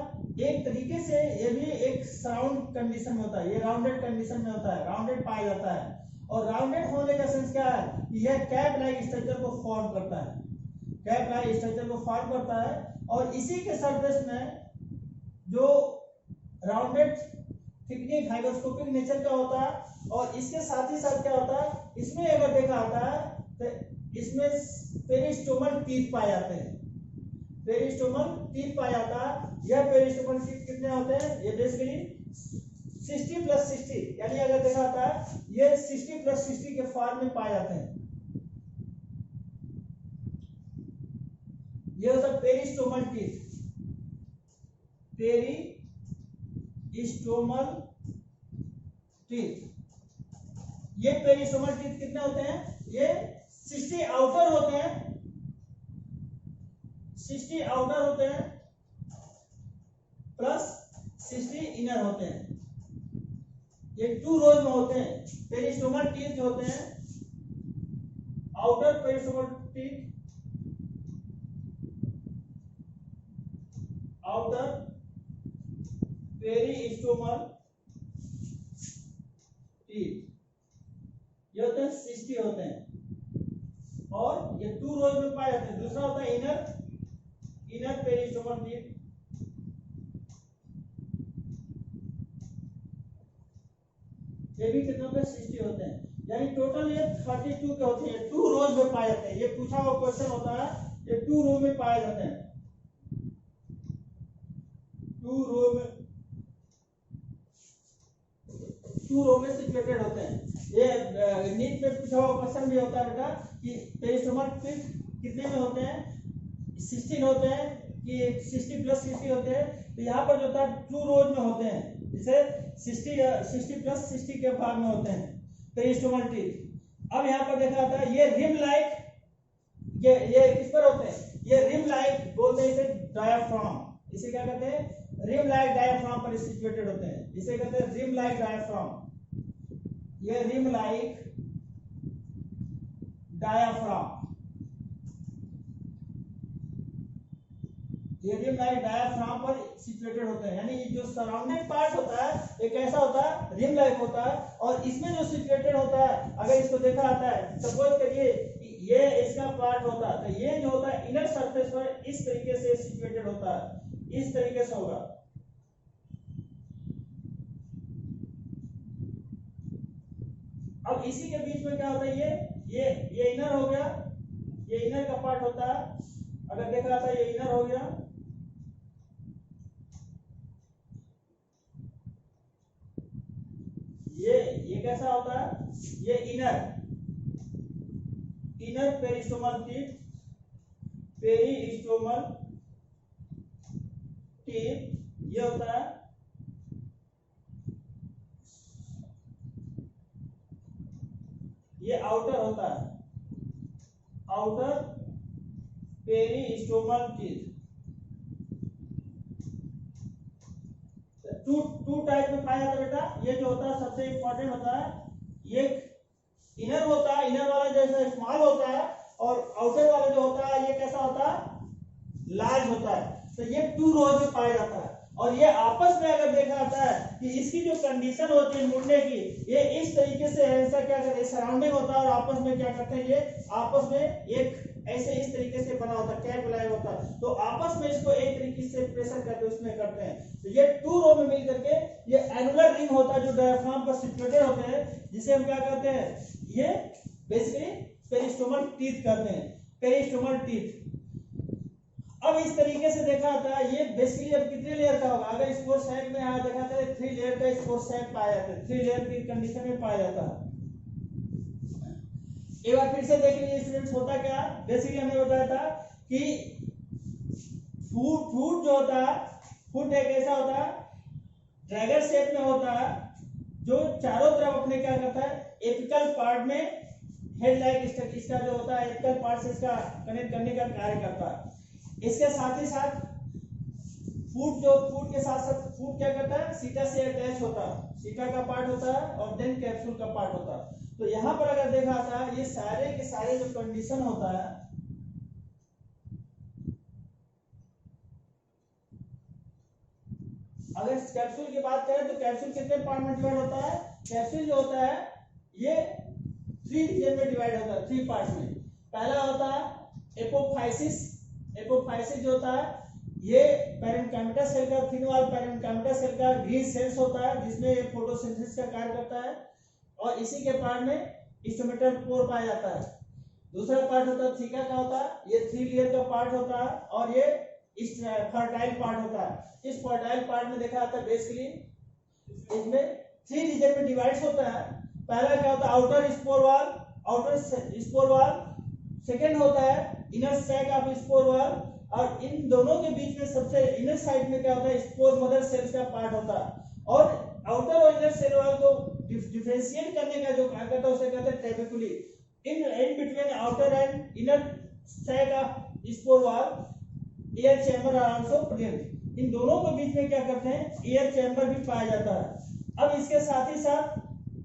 एक तरीके से ये भी एक साउंड कंडीशन में होता है, ये राउंडेड कंडीशन में होता है, राउंडेड पाया जाता है। और राउंडेड होने का सेंस क्या है कि यह कैप लाइक स्ट्रक्चर को फॉर्म करता है, कैप लाइक स्ट्रक्चर को फॉर्म करता है। और इसी के सरफेस में जो राउंडेड थिकनिंग हाइग्रोस्कोपिक नेचर का होता है, और इसके साथ ही साथ क्या होता है इसमें अगर देखा आता है तो इसमें पेरिस्टोमल टीथ पाए जाते हैं, पेरिस्टोमल टीथ पाया जाता है। यह पेरिस्टोमल टीथ कितने होते हैं, ये बेसिकली 60 + 60 यानी अगर देखा जाता है ये 60 + 60 के फॉर्म में पाए जाते हैं। ये होता है पेरिस्टोमल टीथ, पेरिस्टोमल टीथ। ये पेरिस्टोमल टीथ कितने होते हैं, ये 60 आउटर होते हैं, 60 आउटर होते हैं प्लस 60 इनर होते हैं। ये 2 रोज में होते हैं। पेरिस्टोमल टीथ जो होते हैं आउटर पेरिस्टोमल टीथ, आउटर पेरिस्टोमल टीथ ये होते हैं 60 होते हैं, और ये 2 रोज में पाए जाते हैं। दूसरा होता है इनर पेरिस्टोमल टीथ, ये भी कितने होते हैं 60 होते हैं। यानी टोटल ये 32 के होते हैं, 2 रोज में पाए जाते हैं। ये पूछा हुआ क्वेश्चन होता है, ये 2 रो में पाए जाते हैं, 2 रो में, 2 रो में सिचुएटेड होते हैं। ये नीट में पूछा हुआ क्वेश्चन भी होता है बेटा कि पेरिस्टोमल टिप कितने में होते हैं, 16 होते हैं कि 60 प्लस 60 होते हैं। तो यहाँ पर जो था 2 रोज में होते हैं, जिसे 60 प्लस 60 के भाग में होते हैं पेरिस्टोमल टिप। अब यहाँ पर देखा जाता है ये रिम लाइक, ये किस पर होते हैं, ये रिम लाइक बोलते हैं इसे डायाफ्राम, इसे क्या कहते हैं, रिम लाइक डायाफ्राम पर सिचुएटेड होते हैं, इसे कहते हैं रिम लाइक डायाफ्राम। ये रिम लाइक डायाफ्राम, ये रिम लाइक डायाफ्राम पर सिचुएटेड होते हैं। यानी जो सराउंडिंग पार्ट होता है ये कैसा होता है, रिम लाइक होता है, और इसमें जो सिचुएटेड होता है, अगर इसको देखा जाता है, सपोज करिए ये इसका पार्ट होता है, तो ये जो होता है इनर सरफेस पर इस तरीके से सिचुएटेड होता है, इस तरीके से होगा। अब इसी के बीच में क्या होता है, ये इनर हो गया, ये इनर का पार्ट होता है। अगर देखा जाता है ये इनर हो गया, ये कैसा होता है, ये इनर पेरिस्टोमल टिप, पेरिस्टोमल टिप ये होता है। ये आउटर होता है, आउटर पेरिस्टोमल टिप। टू टाइप में पाया जाता है बेटा। ये जो होता है सबसे इंपॉर्टेंट होता है, ये इनर होता है, इनर वाला जैसा स्मॉल होता है, और आउटर वाला जो होता है ये कैसा होता है, लार्ज होता है। तो ये 2 रोज में पाया जाता है। और ये आपस में अगर देखा जाता है कि इसकी जो कंडीशन होती है मुड़ने की, ये इस तरीके से ऐसा क्या करते हैं, सराउंडिंग होता है, और आपस में क्या करते हैं, ये आपस में एक ऐसे इस तरीके से बना होता है, कैप लाइन होता है, तो आपस में इसको एक तरीके से प्रेशर करके उसमें करते हैं। तो ये 2 रो में मिल करके ये एनुलर रिंग होता है जो डायफ्राम पर सिचुएटेड होते हैं, जिसे हम क्या करते हैं, ये बेसिकली पेरिस्टोमल टीथ कहते हैं, पेरिस्टोमल टीथ। अब इस तरीके से देखा जाता है, ये बेसिकली अब कितने लेयर का होगा, अगर स्पोर सैक में यहाँ देखा जाता है 3 लेयर का स्पोर सैक पाया जाता है, 3 लेयर की कंडीशन में पाया जाता है। एक बार फिर से देख लीजिए स्टूडेंट्स, होता क्या, बेसिकली हमने बताया था कि फ्रूट जो होता है, फ्रूट एक ऐसा होता है ड्रैगन शेप में होता है, जो चारों तरफ अपने क्या करता है, एपिकल पार्ट में हेड लाइक स्ट्रक्चर, इसका जो होता है एपिकल पार्ट से इसका कनेक्ट करने का कार्य करता है। इसके साथ ही साथ फूड के साथ साथ फूड क्या करता है, सीटा से अटैच होता है, सीटा का पार्ट होता है, और देन कैप्सूल का पार्ट होता है। तो यहाँ पर अगर देखा जाता है, ये सारे के सारे जो कंडीशन होता है, अगर कैप्सूल की बात करें तो कैप्सूल कितने पार्ट में डिवाइड होता है, कैप्सूल जो होता है ये 3 रीजन में डिवाइड होता है, 3 पार्ट में। पहला होता है एपोफाइसिस, एपोफाइसिस जो होता है ये पैरेन्काइमा सेल का, थिन वॉल पैरेन्काइमा सेल का ग्रीन सेल्स होता है, जिसमें ये फोटोसिंथेसिस का कार्य करता है, और इसी के पार्ट में स्टोमेटल पोर पाया जाता है। दूसरा पार्ट होता है थीका का होता है, ये 3 लेयर का पार्ट होता है, और ये फर्टाइल पार्ट होता है। इस फर्टाइल पार्ट में देखा जाता है बेसिकली इसमें 3 रीजन में डिवाइड होता है। पहला क्या होता है, outer spore wall, outer spore wall. Second होता है inner sac of spore wall, और इन दोनों के बीच में सबसे इनर साइड में क्या होता है, स्पोर मदर सेल्स का पार्ट होता है। और आउटर और इनर सेल वॉल को डिफरेंशिएट करने का जो कार्य करता है उसे कहते हैं trabeculae. In between outer and inner sac of spore wall air chamber are also present. इन दोनों के बीच में क्या करते हैं, एयर चैम्बर भी पाया जाता है। अब इसके साथ ही साथ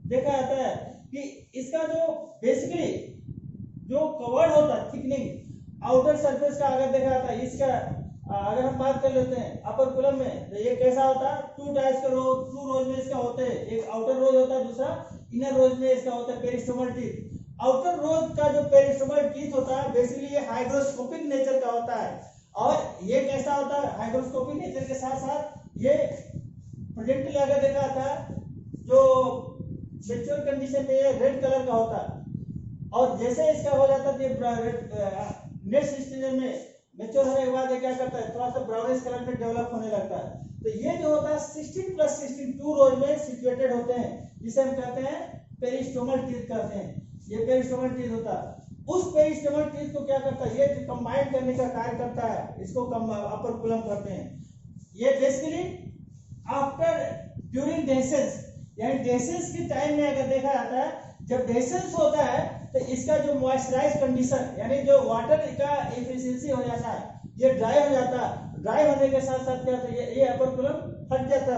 देखा जाता है कि इसका जो बेसिकली जो कवर्ड होता है थिकनिंग आउटर सरफेस का, अगर देखा जाता है इसका, अगर हम बात कर लेते हैं अपर कुलम में, तो ये कैसा होता है, 2 टाइप्स का रोज, 2 रोज में इसका होते हैं, एक आउटर रोज होता है, दूसरा इनर रोज में इसका होता है पेरिस्टोमल टीथ। आउटर रोज का जो पेरिस्टोमल टीथ होता है बेसिकली ये हाइग्रोस्कोपिक नेचर का होता है, और ये कैसा होता है, हाइग्रोस्कोपिक नेचर के साथ साथ ये प्रेजेंटली अगर देखा जाता है जो मेच्योर कंडीशन में ये रेड कलर का होता है, और जैसे इसका हो जाता है नेक्स्ट स्टेज में मेच्योर होने के बाद ये क्या करता है, थोड़ा सा ब्राउनिश कलर में डेवलप होने लगता है। तो ये जो होता है 16 + 16 2 रोज में सिचुएटेड होते हैं, जिसे हम कहते हैं पेरिस्टोमल टीथ कहते हैं। ये पेरिस्टोमल टीथ होता है। उस पेरिस्टोमल टीथ को क्या करता है, ये कंबाइन करने का कार्य करता है, इसको अपर कुलम कहते हैं। ये बेसिकली आफ्टर ड्यूरिंग डेसेंस, यानी डेसेंस के टाइम में अगर देखा जाता है, जब डेसेंस होता है तो इसका जो मॉइस्चराइज कंडीशन, यानी जो वाटर का एफिशिएंसी हो जाता है, ये ड्राई हो जाता है। ड्राई होने के साथ साथ क्या होता है, ये अपर कुलम फट जाता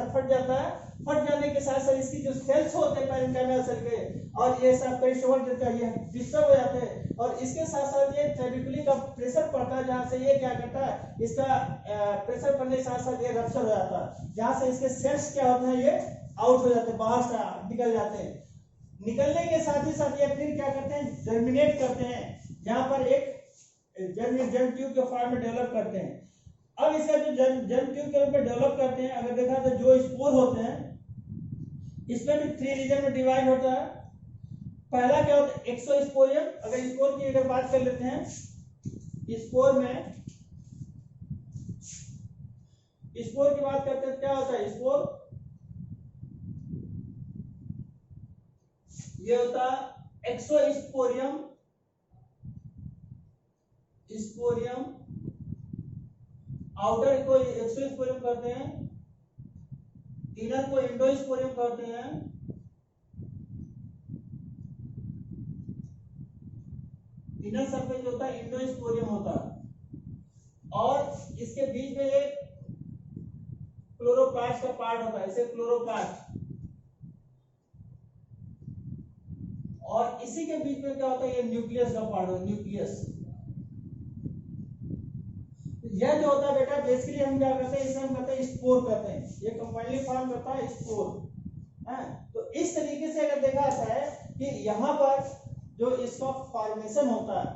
है। फट जाने के साथ साथ इसकी जो सेल्स होते हैं पैरेन्काइमल सेल के, और ये सब पेरिस्टोमल टीथ का ये डिस्टर्ब हो जाते हैं, और इसके साथ साथ ये ट्रेबिकुली का प्रेशर पड़ता है, जहां से ये क्या करता है, इसका प्रेशर पड़ने के साथ साथ ये रप्चर हो जाता है, जहां से इसके सेल्स क्या होते हैं, ये आउट हो जाते हैं, बाहर से निकल जाते हैं। निकलने के साथ ही साथ ये फिर क्या करते हैं, जर्मिनेट करते हैं, जहां पर एक जर्म ट्यूब के फॉर्म में डेवलप करते हैं। अब इसका जो जर्म ट्यूब के रूप में डेवलप करते हैं, अगर देखा तो जो स्पोर होते हैं, इसमें भी 3 रीजन में डिवाइड होता है। पहला क्या होता है, एक्सोस्पोरियम। अगर स्पोर की अगर बात कर लेते हैं, स्पोर की बात करते हैं, क्या होता है स्पोर, ये होता है एक्सोस्पोरियम, स्पोरियम। आउटर को एक्सोस्पोरियम कहते हैं, इनर को एंडोस्पोरियम कहते हैं, इनर सरफेस जो होता है एंडोस्पोरियम होता है, और इसके बीच में एक क्लोरोप्लास्ट का पार्ट होता है, इसे क्लोरोप्लास्ट, और इसी के बीच में क्या होता है, ये न्यूक्लियस का पार्ट होता है, न्यूक्लियस। यह जो होता है बेटा, बेसिकली हम क्या करते हैं, इसे हम कहते हैं स्पोर कहते हैं, ये कंपाइनली फॉर्म करता है स्पोर। तो इस तरीके से अगर देखा जाता है कि यहाँ पर जो इसका फॉर्मेशन होता है,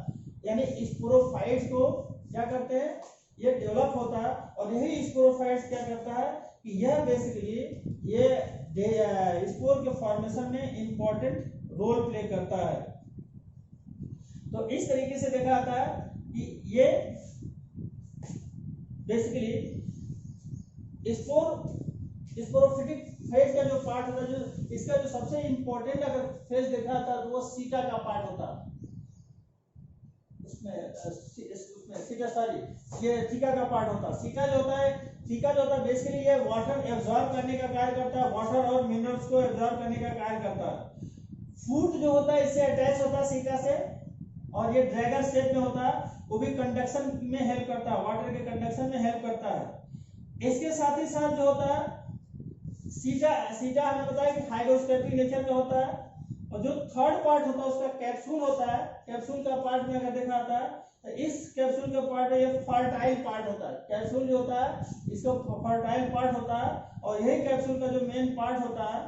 यानी स्पोरोफाइट्स को क्या करते हैं, ये डेवलप होता है, और यही स्पोरोफाइट्स क्या करता है कि यह बेसिकली ये स्पोर के फॉर्मेशन में इंपॉर्टेंट रोल प्ले करता है। तो इस तरीके से देखा जाता है कि ये बेसिकली स्पोरोफिटिक फेज का जो पार्ट होता है, जो इसका जो सबसे इंपॉर्टेंट अगर फेज देखा था तो वो सीटा का पार्ट होता है, उसमें सीटा, सॉरी ये थीका का पार्ट होता है। थीका जो होता है बेसिकली ये वाटर एब्जॉर्ब करने का कार्य करता है, वाटर और मिनरल्स को एब्जॉर्ब करने का कार्य करता है। फूट जो होता है इससे अटैच होता है सीटा से, और ये ड्रैगन शेप में होता है, वो भी कंडक्शन में हेल्प करता है, वाटर के कंडक्शन में हेल्प करता है। इसके साथ ही साथ जो होता है सीटा हमें पता है कि हाइड्रोस्टेटिक नेचर का होता है, और जो थर्ड पार्ट होता है उसका कैप्सूल होता है। कैप्सूल का पार्ट में अगर देखा जाता है तो इस कैप्सूल के पार्ट में ये फर्टाइल पार्ट होता है। कैप्सूल जो होता है इसका फर्टाइल पार्ट होता है, और यही कैप्सूल का जो मेन पार्ट होता है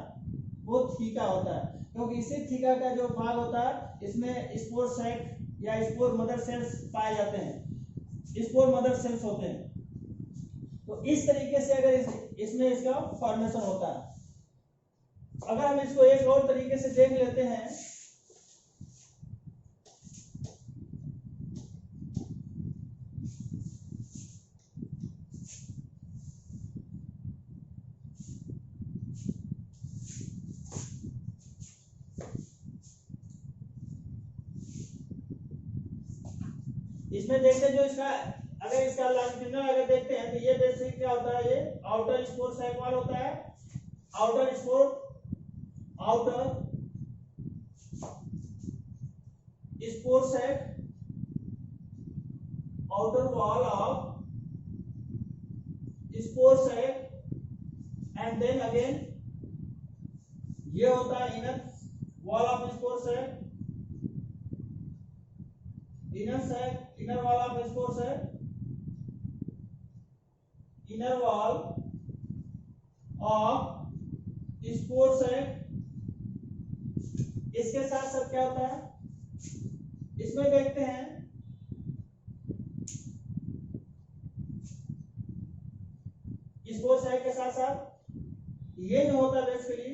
वो थीका होता है, क्योंकि इसी थीका का जो भाग होता है इसमें स्पोर सैक या स्पोर मदर सेल्स पाए जाते हैं, स्पोर मदर सेल्स होते हैं। तो इस तरीके से अगर इसमें इसका फॉर्मेशन होता है। अगर हम इसको एक और तरीके से देख लेते हैं, इसमें देखते हैं जो इसका अगर इसका लॉन्जिट्यूडिनल अगर देखते हैं तो ये बेसिकली क्या होता है, ये आउटर स्पोर सैक वॉल होता है, outer spore sac, outer wall of spore sac, and then again ये होता है inner wall of spore sac, inner wall of spore sac, inner wall of spore sac। इसके साथ साथ क्या होता है, इसमें देखते हैं स्पोर सैक के साथ साथ ये जो होता है बेसिकली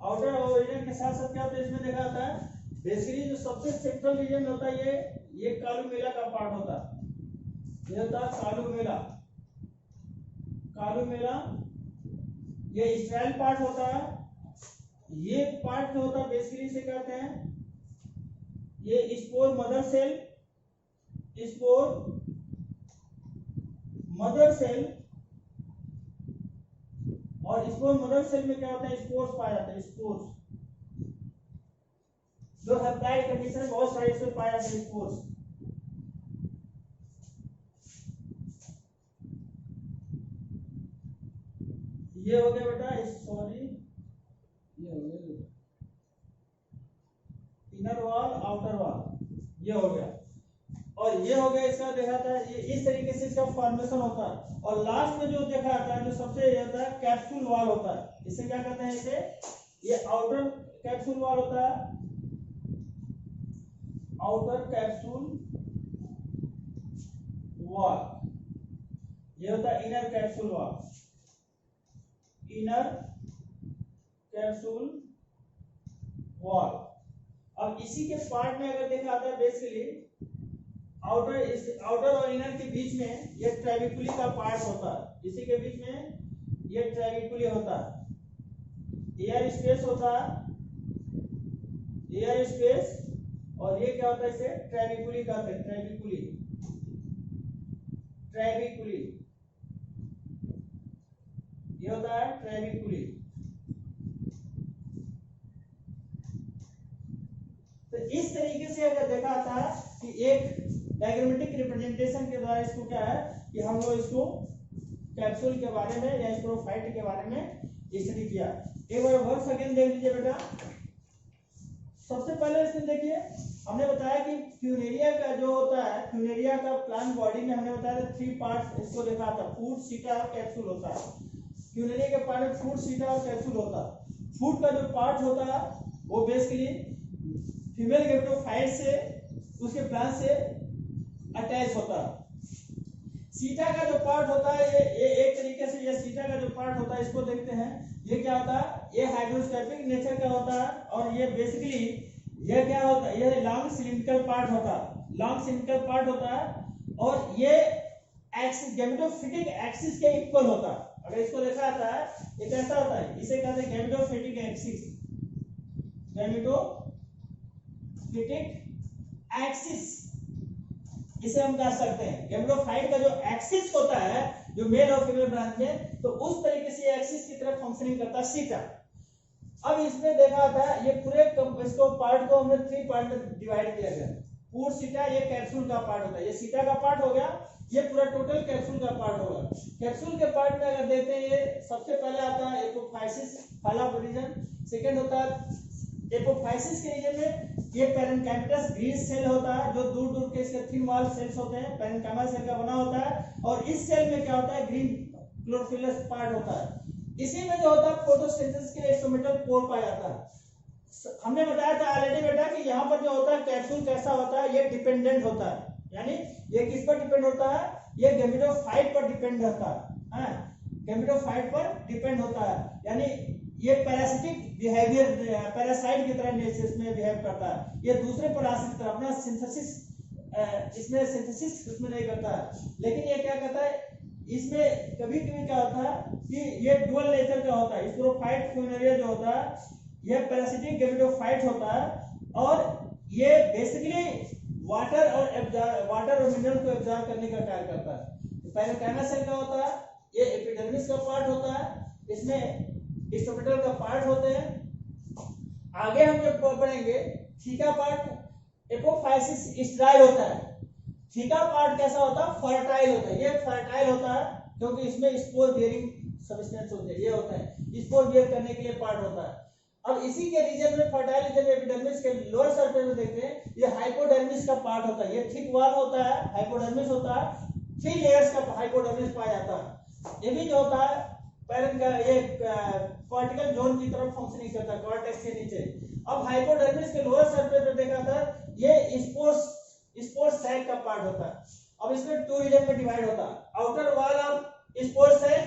आउटर और इनर के साथ साथ क्या होता है इसमें देखा जाता है बेसिकली जो सबसे सेंट्रल रीजन होता है ये कालुमेला का पार्ट होता है। ये होता है कालुमेला। कालुमेला ये स्ट्राइल पार्ट होता है। ये पार्ट जो होता है बेसिकली से कहते हैं ये spore mother cell, spore mother cell, और स्पोर मदर सेल में क्या होता है स्पोर्स पाए जाते हैं। स्पोर्स जो हेप्टाइड कंडीशन में बहुत सारे इसमें पाए जाते हैं स्पोर्स। ये हो गया बेटा सॉरी ये हो गया इनर वॉल आउटर वॉल ये हो गया और ये हो गया इसका देखा था ये इस तरीके से इसका फॉर्मेशन होता है। और लास्ट में जो देखा जाता है जो सबसे होता है कैप्सूल वॉल होता है। इसे क्या कहते हैं इसे ये आउटर कैप्सूल वॉल होता है। आउटर कैप्सूल वॉल ये होता है inner capsule wall. Inner capsule wall. अब इसी के पार्ट में अगर देखा जाता है बेसिकली आउटर और इनर के बीच में ये ट्रेविकुली का पार्ट होता है। इसी के बीच में ये ट्रेविकुली होता है। एयर स्पेस होता है एयर स्पेस और ये क्या होता है इसे ट्रेविकुली कहते हैं। ट्रेविकुली ट्रेविकुली ये होता है ट्रेविकुली। तो इस तरीके से अगर देखा जाता है कि एक डायग्रामेटिक रिप्रेजेंटेशन के द्वारा इसको क्या है कि हम लोग इसको कैप्सूल के बारे में या स्पोरोफाइट के बारे में स्टडी किया। एक बार वर्ड अगेन देख लीजिए बेटा। सबसे पहले इसमें देखिए हमने बताया कि फ्यूनेरिया का जो होता है फ्यूनेरिया का प्लांट बॉडी में हमने बताया था 3 पार्ट्स इसको देखा था फूड सीटा और कैप्सूल होता है। फ्यूनेरिया के पार्ट में फूड सीटा और कैप्सूल होता है। फूड का जो पार्ट होता है वो बेसिकली फीमेल गैमेटोफाइट से उसके प्लांट से अटैच होता है। सीटा का जो पार्ट होता है ये एक तरीके से ये सीटा का जो पार्ट होता है इसको देखते हैं। ये क्या होता है ये हाइड्रोस्कोपिक नेचर का होता है और ये बेसिकली ये क्या होता है ये लॉन्ग सिलिंड्रिकल पार्ट होता है। लॉन्ग सिलिंड्रिकल पार्ट होता है और ये एक्सिस गैमेटोफिटिक एक्सिस के इक्वल होता है। अगर इसको देखा जाता है ये कैसा होता है इसे कहते हैं गैमेटोफिटिक एक्सिस। गैमेटोफिटिक एक्सिस इसे हम कह सकते हैं। गैमेटोफाइट का जो एक्सिस होता है जो मेल और फीमेल ब्रांच में तो उस तरीके से एक्सिस की तरह फंक्शनिंग करता है सीटा। अब इसमें देखा जाता है ये पूरे इसको पार्ट को हमने 3 पार्ट में डिवाइड किया गया। पूर्ण सीटा ये कैप्सूल का पार्ट होता है। ये सीटा का पार्ट हो गया ये पूरा टोटल कैप्सूल का पार्ट होगा। कैप्सूल के पार्ट में अगर देखते हैं ये सबसे पहले आता है एपोफाइसिस पहला रीजन। सेकंड होता है एपोफाइसिस के रीजन में ये पैरेन्काइमस ग्रीन सेल होता है जो दूर दूर के इसके थिन वॉल सेल्स होते हैं पैरेन्काइमा सेल का बना होता है। और इस सेल में क्या होता है ग्रीन क्लोरोफिलस पार्ट होता है। इसी में जो होता है फोटोसिंथेसिस के लिए एक्सोमेटल पोर पाया जाता है। हमने बताया था ऑलरेडी बेटा कि यहाँ पर जो होता है कैप्सूल कैसा होता है ये डिपेंडेंट होता है। यानी ये किस पर डिपेंड होता है ये गैमेटोफाइट पर डिपेंड होता है। गैमेटोफाइट पर डिपेंड होता है यानी ये पैरासिटिक बिहेवियर पैरासाइट की तरह नेचर में बिहेव करता है। ये दूसरे परासिट की तरह अपना सिंथेसिस इसमें सिंथेसिस उसमें नहीं करता है। लेकिन ये क्या करता है इसमें कभी कभी क्या होता है कि ये डुअल नेचर का होता है। स्पोरोफाइट फ्यूनेरिया जो होता है ये पैरासिटिक गैमेटोफाइट होता है और ये बेसिकली वाटर और मिनरल को एब्जॉर्ब करने का कार्य करता है। पैरेन्काइमा सेल का होता है ये एपिडर्मिस का पार्ट होता है। इसमें स्टोमेटल का पार्ट होते हैं। आगे हम जब पढ़ेंगे थीका पार्ट एपोफाइसिस स्ट्राइल होता है। थीका पार्ट कैसा होता है फर्टाइल होता है। ये फर्टाइल होता है क्योंकि इसमें स्पोर बियरिंग सब्सटेंस होते हैं। ये होता है स्पोर बियर करने के लिए पार्ट होता है। अब इसी के रीजन में फर्टाइल रीजन एपिडर्मिस के लोअर सरफेस में देखते हैं ये हाइपोडर्मिस का पार्ट होता है। ये थिक वॉल होता है हाइपोडर्मिस होता है 3 लेयर्स का हाइपोडर्मिस पाया जाता है। ये भी जो होता है पैरन का ये कॉर्टिकल जोन की तरफ फंक्शनिंग करता है कॉर्टेक्स के नीचे। अब हाइपोडर्मिस के लोअर सरफेस पे देखा था ये स्पोर सैक का पार्ट होता है। अब इसमें 2 रीजन में डिवाइड होता है। Outer wall of spore sac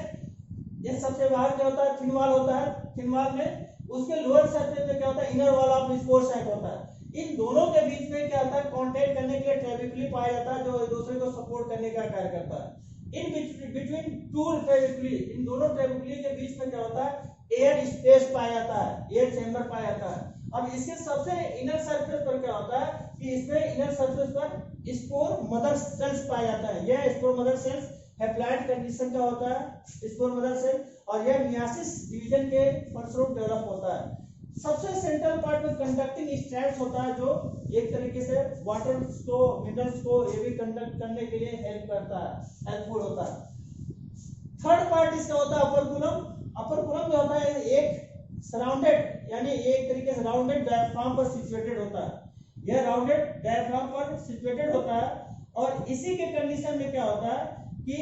ये सबसे बाहर क्या होता है थिन वॉल होता है। थिन वॉल में उसके लोअर सरफेस पे क्या होता है, inner wall of spore site होता है। इन दोनों के बीच में क्या होता है, कांटेक्ट करने के लिए ट्रेबेकुली पाया जाता है, जो एक दूसरे को सपोर्ट करने का कार्य करता है। इन बिटवीन टू ट्रेबेकुली, इन दोनों ट्रेबेकुली के बीच में क्या होता है, एयर स्पेस पाया जाता है, एयर चैम्बर पाया जाता है। अब इसके सबसे इनर सरफेस पर क्या होता है कि इसमें इनर सरफेस पर स्पोर मदर सेल्स पाया जाता है। यह spore mother sales haploid condition का होता है स्पोर मदर सेल, और यह मियासिस डिवीजन के फलस्वरूप डेवलप होता है। सबसे सेंट्रल पार्ट में कंडक्टिंग स्ट्रैंड्स होता है, जो एक तरीके से वाटर को, मिनरल्स को ये भी कंडक्ट करने के लिए हेल्प करता है, हेल्पफुल होता है। थर्ड पार्ट इसका होता है अपर कूलम। अपर कूलम जो होता है एक सराउंडेड, यानी एक तरीके से राउंडेड डायफ्राम पर सिचुएटेड होता है। यह राउंडेड डायफ्राम पर सिचुएटेड होता है, और इसी के कंडीशन में क्या होता है कि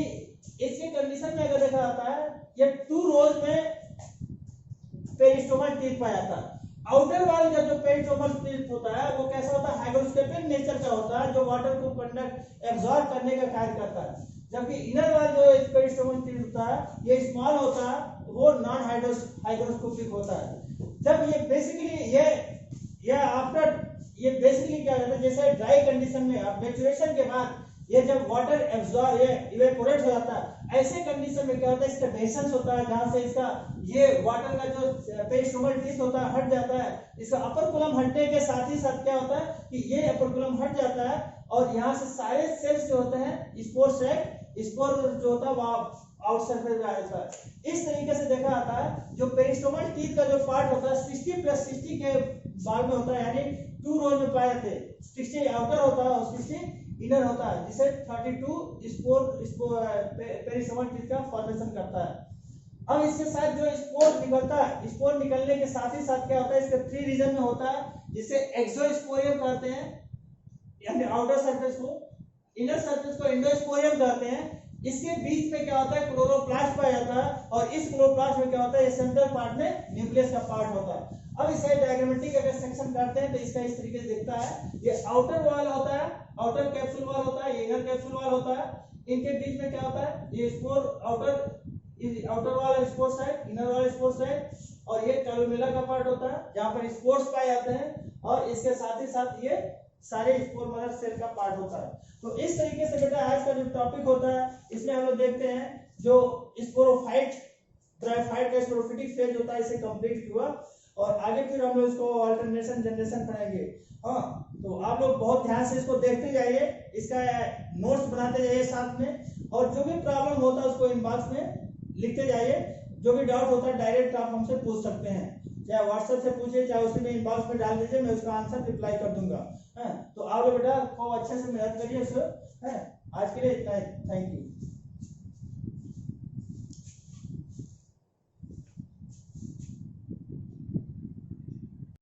इसके कंडीशन में अगर देखा जाता है, ये टू रोज में पेरिस्टोमल टीथ पाया जाता है। आउटर वाल का जो पेरिस्टोमल टीथ होता है वो कैसा होता है, हाइग्रोस्कोपिक नेचर का होता है, जो वाटर को कंडक्ट एब्जॉर्ब करने का कार्य करता है। जबकि इनर वाल जो पेरिस्टोमल टीथ होता है ये स्मॉल होता है, वो नॉन हाइग्रोस्कोपिक होता है। जब ये बेसिकली ये आफ्टर ये बेसिकली क्या होता है, जैसे ड्राई कंडीशन में अब मैच्योरेशन के बाद ये जब वाटर एब्जॉर्ब ये इवेपोरेट हो जाता है, ऐसे कंडीशन में क्या होता है, इसका डेसेंस होता है, जहां से इसका ये वाटर का जो पेरिस्टोमल टीथ होता है हट जाता है। इसका अपर कूलम हटने के साथ ही साथ क्या होता है कि ये अपर कूलम हट जाता है, और यहाँ से सारे सेल्स जो होते हैं स्पोर सेक, स्पोर जो होता है वो आउट सरफेस में आ जाता है। इस तरीके से देखा जाता है जो पेरिस्टोमल टीथ का जो पार्ट होता है 60 + 60 के बाल में होता है, यानी 2 रोज में पाए जाते हैं। 60 आउटर होता है और 60 इनर होता है, जिसे 32 स्पोर पेरिस्टोमल टीथ का फॉर्मेशन करता है। अब इसके साथ जो स्पोर निकलता है, स्पोर निकलने के साथ ही साथ क्या होता है, इसके 3 रीजन में होता है, जिसे एक्सोस्पोरियम कहते हैं, यानी आउटर सरफेस को, इनर सरफेस को एंडोस्पोरियम कहते हैं। इसके बीच में क्या होता है, क्लोरोप्लास्ट पाया जाता है, और इस क्लोरोप्लास्ट में क्या होता है, ये सेंट्रल पार्ट में न्यूक्लियस का पार्ट होता है। अब इसे डायग्रामेटिक अगर सेक्शन करते हैं तो इसका इस तरीके से दिखता है। ये आउटर वॉल होता है, आउटर कैप्सूल वॉल होता है, ये इनर कैप्सूल वॉल होता है। इनके बीच में क्या होता है, ये spore outer wall spore site, inner wall spore site, और ये कैलोमेला का पार्ट होता है जहां पर स्पोर्स पाए जाते हैं, और इसके साथ ही साथ ये सारे स्पोर मदर सेल का पार्ट होता है। तो इस तरीके से बेटा आज का जो टॉपिक होता है इसमें हम लोग देखते हैं जो स्पोरोफाइट, ब्रायोफाइट का स्पोरोफिटिक फेज होता है, इसे कंप्लीट हुआ, और आगे फिर हम लोग इसको अल्टरनेशन जनरेशन पढ़ेंगे। हाँ, तो आप लोग बहुत ध्यान से इसको देखते जाइए, इसका नोट्स बनाते जाइए साथ में, और जो भी प्रॉब्लम होता है उसको इनबॉक्स में लिखते जाइए। जो भी डाउट होता है डायरेक्ट आप हमसे पूछ सकते हैं, चाहे व्हाट्सएप से पूछिए, चाहे उसी में इनबॉक्स में डाल दीजिए, मैं उसका आंसर रिप्लाई कर दूंगा। है तो आप लोग बेटा को अच्छे से मेहनत करिए सर। है आज के लिए इतना ही, थैंक यू।